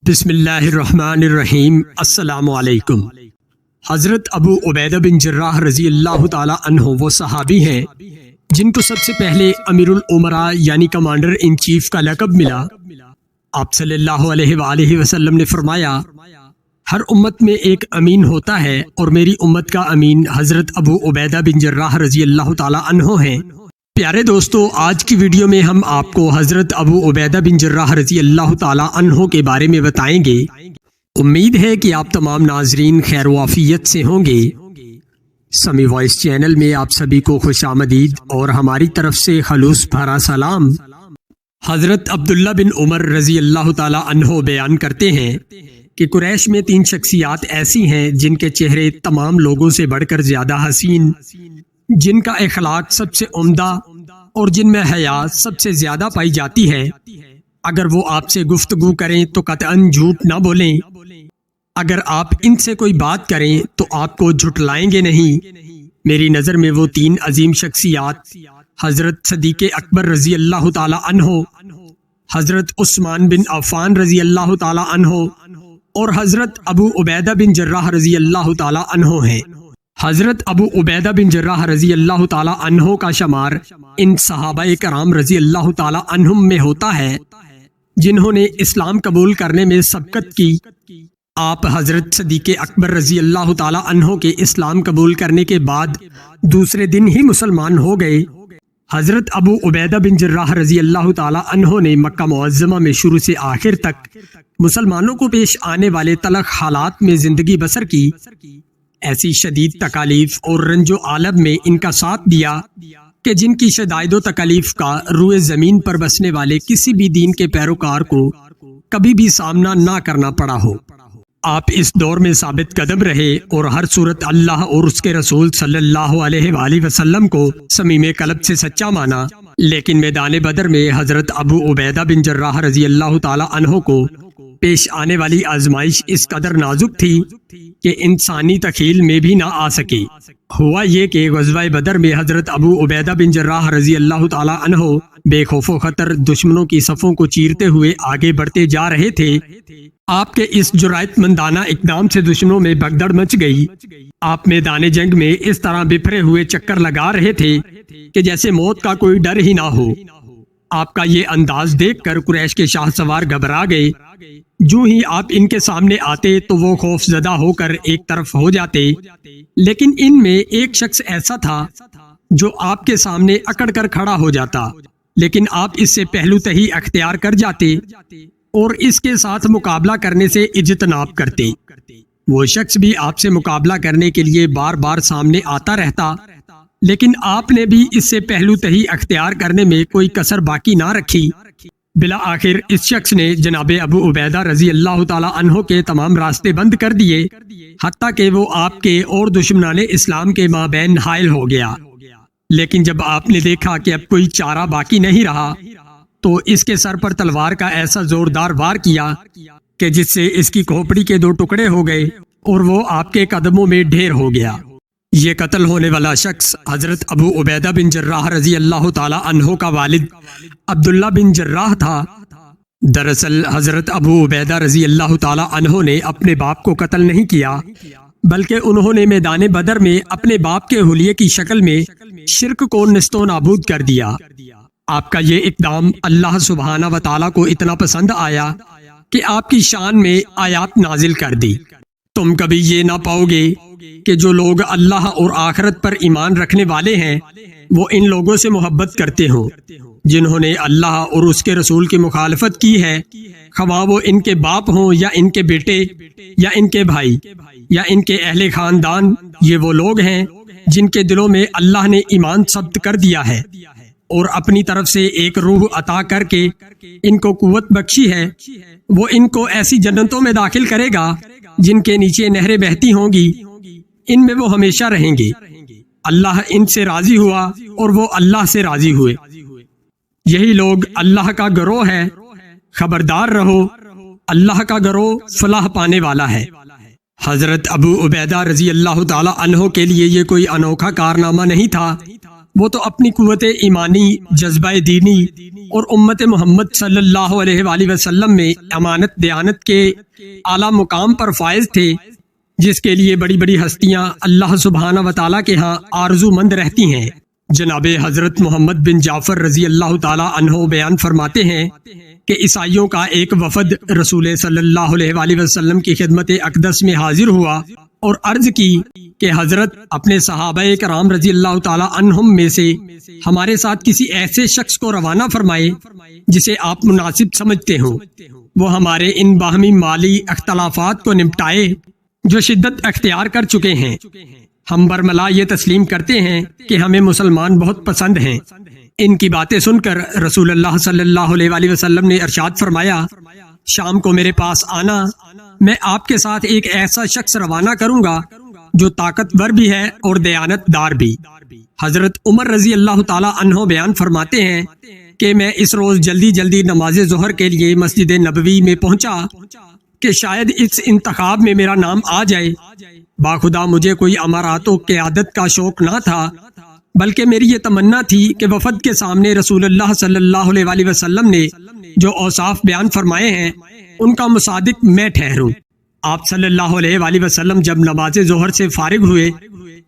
بسم اللہ الرحمن الرحیم۔ السلام علیکم۔ حضرت ابو عبیدہ بن جراح رضی اللہ تعالی عنہ وہ صحابی ہیں جن کو سب سے پہلے امیر الامراء یعنی کمانڈر ان چیف کا لقب ملا۔ آپ صلی اللہ علیہ وآلہ وسلم نے فرمایا، ہر امت میں ایک امین ہوتا ہے اور میری امت کا امین حضرت ابو عبیدہ بن جراح رضی اللہ تعالی عنہ ہیں۔ پیارے دوستو، آج کی ویڈیو میں ہم آپ کو حضرت ابو عبیدہ بن جراح رضی اللہ تعالی عنہ کے بارے میں بتائیں گے۔ امید ہے کہ آپ تمام ناظرین خیر و عافیت سے ہوں گے۔ سمی وائس چینل میں آپ سبھی کو خوش آمدید اور ہماری طرف سے خلوص بھرا سلام۔ حضرت عبداللہ بن عمر رضی اللہ تعالی عنہ بیان کرتے ہیں کہ قریش میں 3 شخصیات ایسی ہیں جن کے چہرے تمام لوگوں سے بڑھ کر زیادہ حسین، جن کا اخلاق سب سے عمدہ اور جن میں حیا سب سے زیادہ پائی جاتی ہے۔ اگر وہ آپ سے گفتگو کریں تو قطعاً جھوٹ نہ بولیں، اگر آپ ان سے کوئی بات کریں تو آپ کو جھٹلائیں گے نہیں۔ میری نظر میں وہ 3 عظیم شخصیات حضرت صدیق اکبر رضی اللہ تعالی عنہ، حضرت عثمان بن عفان رضی اللہ تعالی عنہ اور حضرت ابو عبیدہ بن جراح رضی اللہ تعالی عنہ ہیں۔ حضرت ابو عبیدہ بن جراح رضی اللہ تعالی عنہ کا شمار ان صحابہ کرام رضی اللہ تعالی عنہم میں ہوتا ہے جنہوں نے اسلام قبول کرنے میں سبقت کی۔ آپ حضرت صدیق اکبر رضی اللہ تعالی عنہ کے اسلام قبول کرنے کے بعد دوسرے دن ہی مسلمان ہو گئے۔ حضرت ابو عبیدہ بن جراح رضی اللہ تعالی عنہ نے مکہ معظمہ میں شروع سے آخر تک مسلمانوں کو پیش آنے والے تلخ حالات میں زندگی بسر کی۔ ایسی شدید تکالیف اور رنج و عالم میں ان کا ساتھ دیا کہ جن کی شدائد و تکالیف کا روئے زمین پر بسنے والے کسی بھی دین کے پیروکار کو کبھی بھی سامنا نہ کرنا پڑا ہو۔ آپ اس دور میں ثابت قدم رہے اور ہر صورت اللہ اور اس کے رسول صلی اللہ علیہ وآلہ وسلم کو صمیم قلب سے سچا مانا۔ لیکن میدان بدر میں حضرت ابو عبیدہ بن جراح رضی اللہ تعالی عنہ کو پیش آنے والی آزمائش اس قدر نازک تھی کہ انسانی تخیل میں بھی نہ آ سکے۔ ہوا یہ کہ غزوہ بدر میں حضرت ابو عبیدہ بن جراح رضی اللہ تعالی عنہ بے خوف و خطر دشمنوں کی صفوں کو چیرتے ہوئے آگے بڑھتے جا رہے تھے۔ آپ کے اس جرأت مندانہ اقدام سے دشمنوں میں بھگدڑ مچ گئی۔ آپ میدان جنگ میں اس طرح بکھرے ہوئے چکر لگا رہے تھے کہ جیسے موت کا کوئی ڈر ہی نہ ہو۔ آپ کا یہ انداز دیکھ کر قریش کے شاہ سوار گھبرا گئے۔ جو ہی آپ ان کے سامنے آتے تو وہ خوف زدہ ہو کر ایک طرف ہو جاتے، لیکن ان میں ایک شخص ایسا تھا جو آپ کے سامنے اکڑ کر کھڑا ہو جاتا، لیکن آپ اس سے پہلو تہی اختیار کر جاتے اور اس کے ساتھ مقابلہ کرنے سے اجتناب کرتے۔ وہ شخص بھی آپ سے مقابلہ کرنے کے لیے بار بار سامنے آتا رہتا، لیکن آپ نے بھی اس سے پہلو تہی اختیار کرنے میں کوئی کسر باقی نہ رکھی۔ بالآخر اس شخص نے جناب ابو عبیدہ رضی اللہ تعالی عنہ کے تمام راستے بند کر دیے، حتیٰ کہ وہ آپ کے اور دشمنان اسلام کے مابین حائل ہو گیا۔ لیکن جب آپ نے دیکھا کہ اب کوئی چارہ باقی نہیں رہا تو اس کے سر پر تلوار کا ایسا زوردار وار کیا کہ جس سے اس کی کھوپڑی کے 2 ٹکڑے ہو گئے اور وہ آپ کے قدموں میں ڈھیر ہو گیا۔ یہ قتل ہونے والا شخص حضرت ابو عبیدہ بن جراح رضی اللہ تعالی عنہ کا والد عبداللہ بن جراح تھا۔ دراصل حضرت ابو عبیدہ رضی اللہ تعالی عنہ نے اپنے باپ کو قتل نہیں کیا، بلکہ انہوں نے میدان بدر میں اپنے باپ کے حلیے کی شکل میں شرک کو نیست و نابود کر دیا۔ آپ کا یہ اقدام اللہ سبحانہ و تعالی کو اتنا پسند آیا کہ آپ کی شان میں آیات نازل کر دی۔ تم کبھی یہ نہ پاؤ گے کہ جو لوگ اللہ اور آخرت پر ایمان رکھنے والے ہیں وہ ان لوگوں سے محبت کرتے ہوں جنہوں نے اللہ اور اس کے رسول کی مخالفت کی ہے، خواہ وہ ان کے باپ ہوں یا ان کے بیٹے یا ان کے بھائی یا ان کے اہل خاندان۔ یہ وہ لوگ ہیں جن کے دلوں میں اللہ نے ایمان ثبت کر دیا ہے اور اپنی طرف سے ایک روح عطا کر کے ان کو قوت بخشی ہے۔ وہ ان کو ایسی جنتوں میں داخل کرے گا جن کے نیچے نہریں بہتی ہوں گی، ان میں وہ ہمیشہ رہیں گے۔ اللہ ان سے راضی ہوا اور وہ اللہ سے راضی ہوئے۔ یہی لوگ اللہ کا گروہ ہے، خبردار رہو، اللہ کا گروہ فلاح پانے والا ہے۔ حضرت ابو عبیدہ رضی اللہ تعالی عنہ کے لیے یہ کوئی انوکھا کارنامہ نہیں تھا، وہ تو اپنی قوت ایمانی، جذبہ دینی اور امت محمد صلی اللہ علیہ وآلہ وسلم میں امانت دیانت کے اعلیٰ مقام پر فائز تھے، جس کے لیے بڑی بڑی ہستیاں اللہ سبحانہ و تعالیٰ کے ہاں آرزو مند رہتی ہیں۔ جناب حضرت محمد بن جعفر رضی اللہ تعالیٰ عنہ بیان فرماتے ہیں کہ عیسائیوں کا ایک وفد رسول صلی اللہ علیہ وآلہ وسلم کی خدمت اقدس میں حاضر ہوا اور عرض کی کہ حضرت اپنے صحابہ کرام رضی اللہ تعالیٰ عنہم میں سے ہمارے ساتھ کسی ایسے شخص کو روانہ فرمائے جسے آپ مناسب سمجھتے ہوں، وہ ہمارے ان باہمی مالی اختلافات کو نمٹائے جو شدت اختیار کر چکے ہیں۔ ہم برملا یہ تسلیم کرتے ہیں کہ ہمیں مسلمان بہت پسند ہیں۔ ان کی باتیں سن کر رسول اللہ صلی اللہ علیہ وآلہ وسلم نے ارشاد فرمایا، شام کو میرے پاس آنا، میں آپ کے ساتھ ایک ایسا شخص روانہ کروں گا جو طاقتور بھی ہے اور دیانت دار بھی۔ حضرت عمر رضی اللہ تعالیٰ عنہ بیان فرماتے ہیں کہ میں اس روز جلدی نماز ظہر کے لیے مسجد نبوی میں پہنچا کہ شاید اس انتخاب میں میرا نام آ جائے۔ باخدا مجھے کوئی امارات و قیادت کا شوق نہ تھا، بلکہ میری یہ تمنا تھی کہ وفد کے سامنے رسول اللہ صلی اللہ علیہ وآلہ وسلم نے جو اوصاف بیان فرمائے ہیں ان کا مصادق میں ٹھہروں۔ آپ صلی اللہ علیہ وآلہ وسلم جب نماز ظہر سے فارغ ہوئے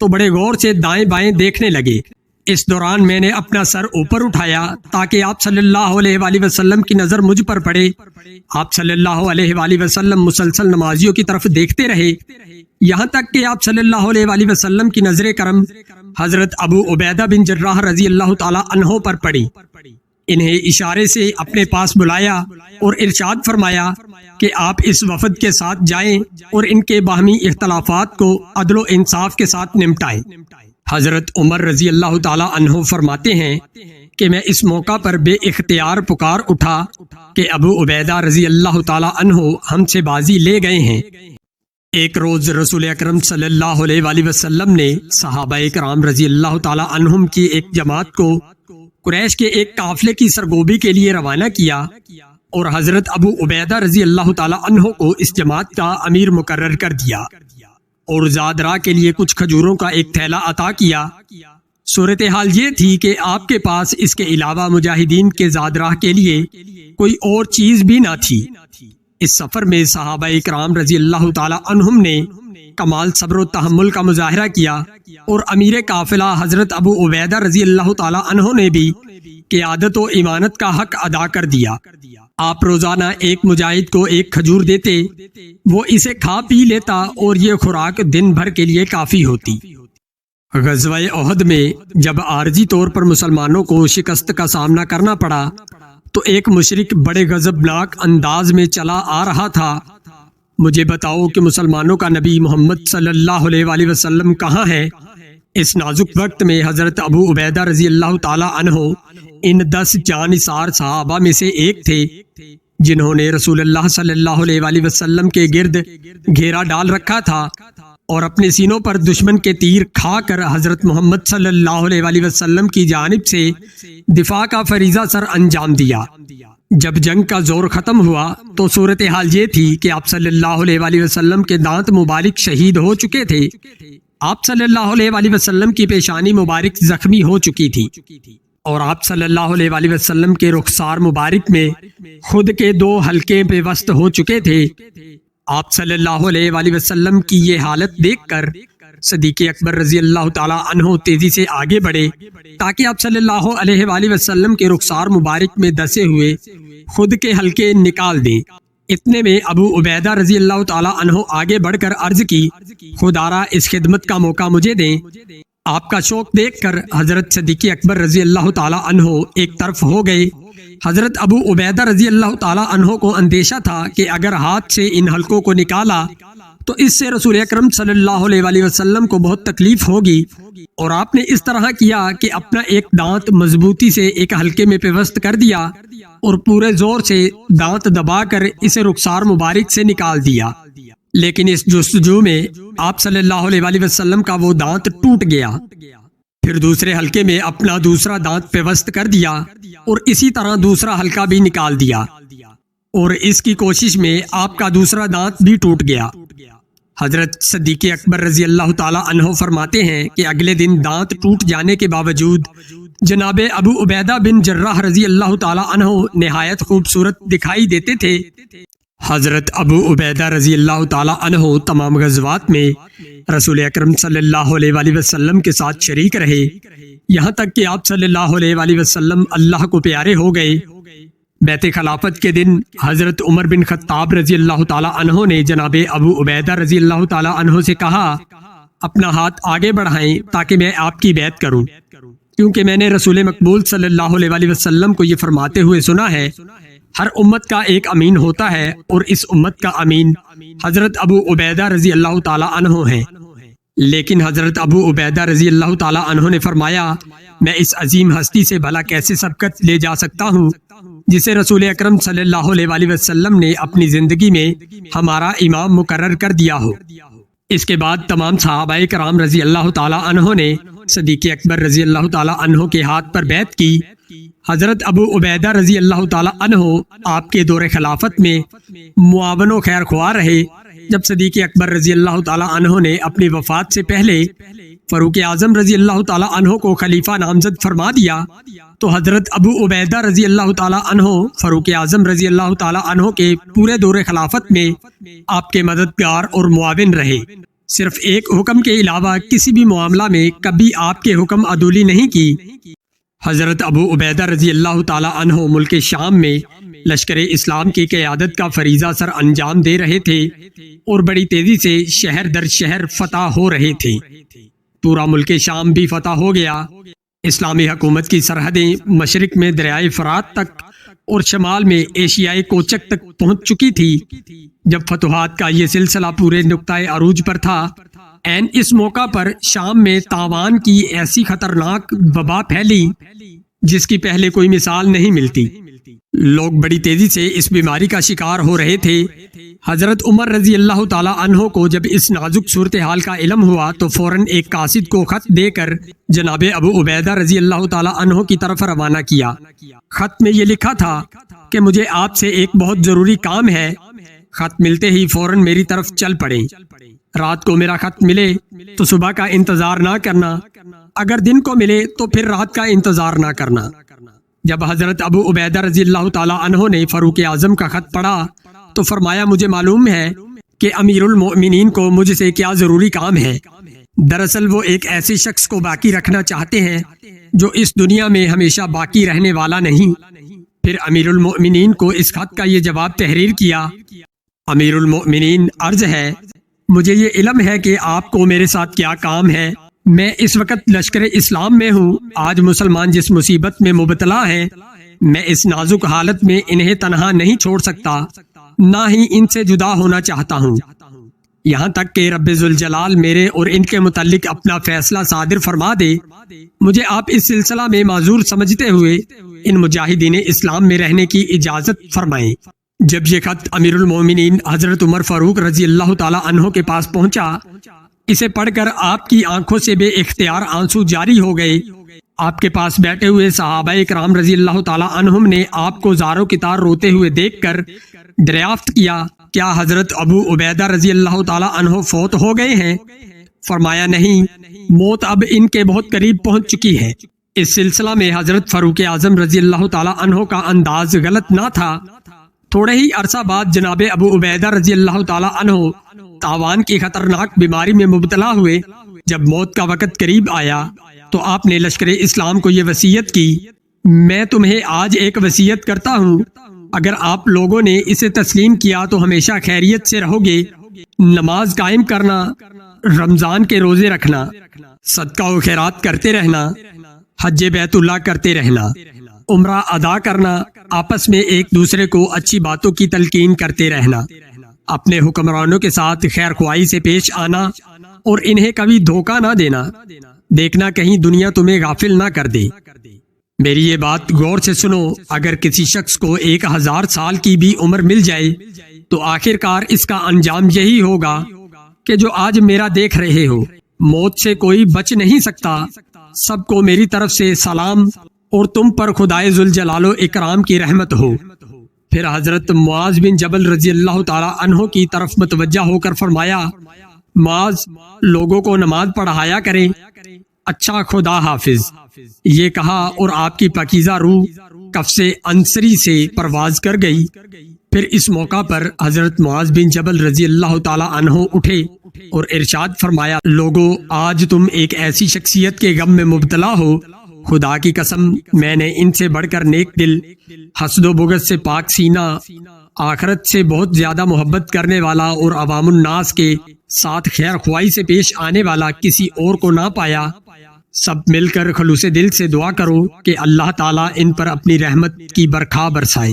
تو بڑے غور سے دائیں بائیں دیکھنے لگے۔ اس دوران میں نے اپنا سر اوپر اٹھایا تاکہ آپ صلی اللہ علیہ وآلہ وسلم کی نظر مجھ پر پڑے۔ آپ صلی اللہ علیہ وآلہ وسلم مسلسل نمازیوں کی طرف دیکھتے رہے، یہاں تک کہ آپ صلی اللہ علیہ وآلہ وسلم کی نظر کرم حضرت ابو عبیدہ بن جراح رضی اللہ تعالیٰ عنہ پر پڑی۔ انہیں اشارے سے اپنے پاس بلایا اور ارشاد فرمایا کہ آپ اس وفد کے ساتھ جائیں اور ان کے باہمی اختلافات کو عدل و انصاف کے ساتھ نمٹائیں۔ حضرت عمر رضی اللہ تعالیٰ عنہ فرماتے ہیں کہ میں اس موقع پر بے اختیار پکار اٹھا کہ ابو عبیدہ رضی اللہ تعالیٰ عنہ ہم سے بازی لے گئے ہیں۔ ایک روز رسول اکرم صلی اللہ علیہ وآلہ وسلم نے صحابہ کرام رضی اللہ تعالیٰ عنہم کی ایک جماعت کو قریش کے ایک قافلے کی سرگوبی کے لیے روانہ کیا اور حضرت ابو عبیدہ رضی اللہ تعالیٰ عنہ کو اس جماعت کا امیر مقرر کر دیا اور زاد راہ کے لیے کچھ کھجوروں کا ایک تھیلا عطا کیا۔ صورتحال یہ تھی کہ آپ کے پاس اس کے علاوہ مجاہدین کے زاد راہ کے لیے کوئی اور چیز بھی نہ تھی۔ اس سفر میں صحابہ کرام رضی اللہ تعالیٰ عنہم نے کمال صبر و تحمل کا مظاہرہ کیا اور امیر قافلہ حضرت ابو عبیدہ رضی اللہ تعالیٰ عنہ نے بھی قیادت و امانت کا حق ادا کر دیا۔ آپ روزانہ ایک مجاہد کو ایک کھجور دیتے، وہ اسے کھا پی لیتا اور یہ خوراک دن بھر کے لیے کافی ہوتی۔ غزوہ احد میں جب عارضی طور پر مسلمانوں کو شکست کا سامنا کرنا پڑا تو ایک مشرک بڑے غضبناک انداز میں چلا آ رہا تھا۔ مجھے بتاؤ کہ مسلمانوں کا نبی محمد صلی اللہ علیہ وآلہ وسلم کہاں ہے؟ اس نازک وقت میں حضرت ابو عبیدہ رضی اللہ تعالیٰ عنہ ان 10 جانثار صحابہ میں سے ایک تھے جنہوں نے رسول اللہ صلی اللہ علیہ وآلہ وسلم کے گرد گھیرا ڈال رکھا تھا اور اپنے سینوں پر دشمن کے تیر کھا کر حضرت محمد صلی اللہ علیہ وآلہ وسلم کی جانب سے دفاع کا فریضہ سر انجام دیا۔ جب جنگ کا زور ختم ہوا تو صورتحال یہ تھی کہ آپ صلی اللہ علیہ وآلہ وسلم کے دانت مبارک شہید ہو چکے تھے۔ آپ صلی اللہ علیہ وآلہ وسلم کی پیشانی مبارک زخمی ہو چکی تھی اور آپ صلی اللہ علیہ وآلہ وسلم کے رخسار مبارک میں خود کے 2 حلقے پیوست ہو چکے تھے۔ آپ صلی اللہ علیہ وآلہ وسلم کی یہ حالت دیکھ کر صدیق اکبر رضی اللہ تعالیٰ عنہ تیزی سے آگے بڑھے تاکہ آپ صلی اللہ علیہ وآلہ وسلم کے رخسار مبارک میں دسے ہوئے خود کے حلقے نکال دیں۔ اتنے میں ابو عبیدہ رضی اللہ تعالیٰ عنہ آگے بڑھ کر عرض کی، خدارا اس خدمت کا موقع مجھے دیں۔ آپ کا شوق دیکھ کر حضرت صدیق اکبر رضی اللہ تعالیٰ عنہ ایک طرف ہو گئے۔ حضرت ابو عبیدہ رضی اللہ تعالیٰ عنہ کو اندیشہ تھا کہ اگر ہاتھ سے ان حلقوں کو نکالا تو اس سے رسول اکرم صلی اللہ علیہ وآلہ وسلم کو بہت تکلیف ہوگی، اور آپ نے اس طرح کیا کہ اپنا ایک دانت مضبوطی سے ایک حلقے میں پیوست کر دیا اور پورے زور سے دانت دبا کر اسے رخسار مبارک سے نکال دیا۔ لیکن اس جستجو میں آپ صلی اللہ علیہ وآلہ وسلم کا وہ دانت ٹوٹ گیا۔ پھر دوسرے حلقے میں اپنا دوسرا دانت پیوست کر دیا اور اسی طرح دوسرا حلقہ بھی نکال دیا، اور اس کی کوشش میں آپ کا دوسرا دانت بھی ٹوٹ گیا۔ حضرت صدیق اکبر رضی اللہ تعالی عنہ فرماتے ہیں کہ اگلے دن دانت ٹوٹ جانے کے باوجود جناب ابو عبیدہ بن جراح رضی اللہ تعالی عنہ نہایت خوبصورت دکھائی دیتے تھے۔ حضرت ابو عبیدہ رضی اللہ تعالی عنہ تمام غزوات میں رسول اکرم صلی اللہ علیہ وآلہ وسلم کے ساتھ شریک رہے، یہاں تک کہ آپ صلی اللہ علیہ وآلہ وسلم اللہ کو پیارے ہو گئے۔ بیعت خلافت کے دن حضرت عمر بن خطاب رضی اللہ تعالی عنہ نے جناب ابو عبیدہ رضی اللہ تعالی عنہ سے کہا، اپنا ہاتھ آگے بڑھائیں تاکہ میں آپ کی بیعت کروں، کیونکہ میں نے رسول مقبول صلی اللہ علیہ وآلہ وسلم کو یہ فرماتے ہوئے سنا ہے، ہر امت کا ایک امین ہوتا ہے اور اس امت کا امین حضرت ابو عبیدہ رضی اللہ تعالی عنہ ہیں۔ لیکن حضرت ابو عبیدہ رضی اللہ تعالی عنہ نے فرمایا، میں اس عظیم ہستی سے بھلا کیسے سبقت لے جا سکتا ہوں جسے رسول اکرم صلی اللہ علیہ وآلہ وسلم نے اپنی زندگی میں ہمارا امام مقرر کر دیا ہو۔ اس کے بعد تمام صحابہ کرام رضی اللہ تعالی عنہ نے صدیق اکبر رضی اللہ تعالی عنہ کے ہاتھ پر بیعت کی۔ حضرت ابو عبیدہ رضی اللہ تعالی عنہ آپ کے دور خلافت میں معاون و خیر خواہ رہے۔ جب صدیق اکبر رضی اللہ تعالی عنہ نے اپنی وفات سے پہلے فاروق اعظم رضی اللہ تعالی عنہ کو خلیفہ نامزد فرما دیا تو حضرت ابو عبیدہ رضی اللہ تعالی عنہ فاروق اعظم رضی اللہ تعالی عنہ کے پورے دور خلافت میں آپ کے مددگار اور معاون رہے۔ صرف ایک حکم کے علاوہ کسی بھی معاملہ میں کبھی آپ کے حکم عدولی نہیں کی۔ حضرت ابو عبیدہ رضی اللہ تعالی عنہ ملک شام میں لشکر اسلام کی قیادت کا فریضہ سر انجام دے رہے تھے اور بڑی تیزی سے شہر در شہر فتح ہو رہے تھے۔ پورا ملک شام بھی فتح ہو گیا۔ اسلامی حکومت کی سرحدیں مشرق میں دریائے فرات تک اور شمال میں ایشیائی کوچک تک پہنچ چکی تھی۔ جب فتوحات کا یہ سلسلہ پورے نقطۂ عروج پر تھا، عین اس موقع پر شام میں تاوان کی ایسی خطرناک وبا پھیلی جس کی پہلے کوئی مثال نہیں ملتی۔ لوگ بڑی تیزی سے اس بیماری کا شکار ہو رہے تھے۔ حضرت عمر رضی اللہ تعالی عنہ کو جب اس نازک صورتحال کا علم ہوا تو فوراً ایک قاصد کو خط دے کر جناب ابو عبیدہ رضی اللہ تعالی عنہ کی طرف روانہ کیا۔ خط میں یہ لکھا تھا کہ مجھے آپ سے ایک بہت ضروری کام ہے، خط ملتے ہی فوراً میری طرف چل پڑیں۔ رات کو میرا خط ملے تو صبح کا انتظار نہ کرنا، اگر دن کو ملے تو پھر رات کا انتظار نہ کرنا۔ جب حضرت ابو عبیدہ رضی اللہ تعالی عنہ نے فاروق اعظم کا خط پڑھا تو فرمایا، مجھے معلوم ہے کہ امیر المؤمنین کو مجھ سے کیا ضروری کام ہے۔ دراصل وہ ایک ایسے شخص کو باقی رکھنا چاہتے ہیں جو اس دنیا میں ہمیشہ باقی رہنے والا نہیں۔ پھر امیر المؤمنین کو اس خط کا یہ جواب تحریر کیا، امیر المؤمنین، عرض ہے مجھے یہ علم ہے کہ آپ کو میرے ساتھ کیا کام ہے۔ میں اس وقت لشکر اسلام میں ہوں۔ آج مسلمان جس مصیبت میں مبتلا ہیں، میں اس نازک حالت میں انہیں تنہا نہیں چھوڑ سکتا، نہ ہی ان سے جدا ہونا چاہتا ہوں، یہاں تک کہ رب ذوالجلال میرے اور ان کے متعلق اپنا فیصلہ صادر فرما دے۔ مجھے آپ اس سلسلہ میں معذور سمجھتے ہوئے ان مجاہدین اسلام میں رہنے کی اجازت فرمائیں۔ جب یہ خط امیر المومنین حضرت عمر فاروق رضی اللہ تعالی عنہ کے پاس پہنچا، اسے پڑھ کر آپ کی آنکھوں سے بے اختیار آنسو جاری ہو گئے۔ آپ کے پاس بیٹھے ہوئے صحابہ کرام رضی اللہ تعالی عنہم نے آپ کو زارو کتار روتے ہوئے دیکھ کر دریافت کیا، کیا حضرت ابو عبیدہ رضی اللہ تعالی عنہ فوت ہو گئے ہیں؟ فرمایا، نہیں، موت اب ان کے بہت قریب پہنچ چکی ہے۔ اس سلسلہ میں حضرت فاروق اعظم رضی اللہ تعالی عنہ کا انداز غلط نہ تھا۔ تھوڑے ہی عرصہ بعد جناب ابو عبیدہ رضی اللہ تعالی عنہ تاوان کی خطرناک بیماری میں مبتلا ہوئے۔ جب موت کا وقت قریب آیا تو آپ نے لشکر اسلام کو یہ وصیت کی، میں تمہیں آج ایک وصیت کرتا ہوں، اگر آپ لوگوں نے اسے تسلیم کیا تو ہمیشہ خیریت سے رہو گے۔ نماز قائم کرنا، رمضان کے روزے رکھنا، صدقہ و خیرات کرتے رہنا، حج بیت اللہ کرتے رہنا، عمرہ ادا کرنا، آپس میں ایک دوسرے کو اچھی باتوں کی تلقین کرتے رہنا، اپنے حکمرانوں کے ساتھ خیر خواہی سے پیش آنا اور انہیں کبھی دھوکہ نہ دینا۔ دیکھنا کہیں دنیا تمہیں غافل نہ کر دے۔ میری یہ بات غور سے سنو، اگر کسی شخص کو 1000 سال کی بھی عمر مل جائے تو آخر کار اس کا انجام یہی ہوگا کہ جو آج میرا دیکھ رہے ہو۔ موت سے کوئی بچ نہیں سکتا۔ سب کو میری طرف سے سلام اور تم پر خدائے ذوالجلال و اکرام کی رحمت ہو۔ پھر حضرت معاذ بن جبل رضی اللہ تعالی عنہ کی طرف متوجہ ہو کر فرمایا، معاذ لوگوں کو نماز پڑھایا کریں، اچھا خدا حافظ، یہ کہا اور آپ کی پاکیزہ روح کفس انصری سے پرواز کر گئی۔ پھر اس موقع پر حضرت معاذ بن جبل رضی اللہ تعالی عنہ اٹھے اور ارشاد فرمایا، لوگو آج تم ایک ایسی شخصیت کے غم میں مبتلا ہو، خدا کی قسم میں نے ان سے بڑھ کر نیک دل، حسد و بغض سے پاک سینہ، آخرت سے بہت زیادہ محبت کرنے والا اور عوام الناس کے ساتھ خیر خواہی سے پیش آنے والا کسی اور کو نہ پایا۔ سب مل کر خلوص دل سے دعا کرو کہ اللہ تعالیٰ ان پر اپنی رحمت کی برکھا برسائے۔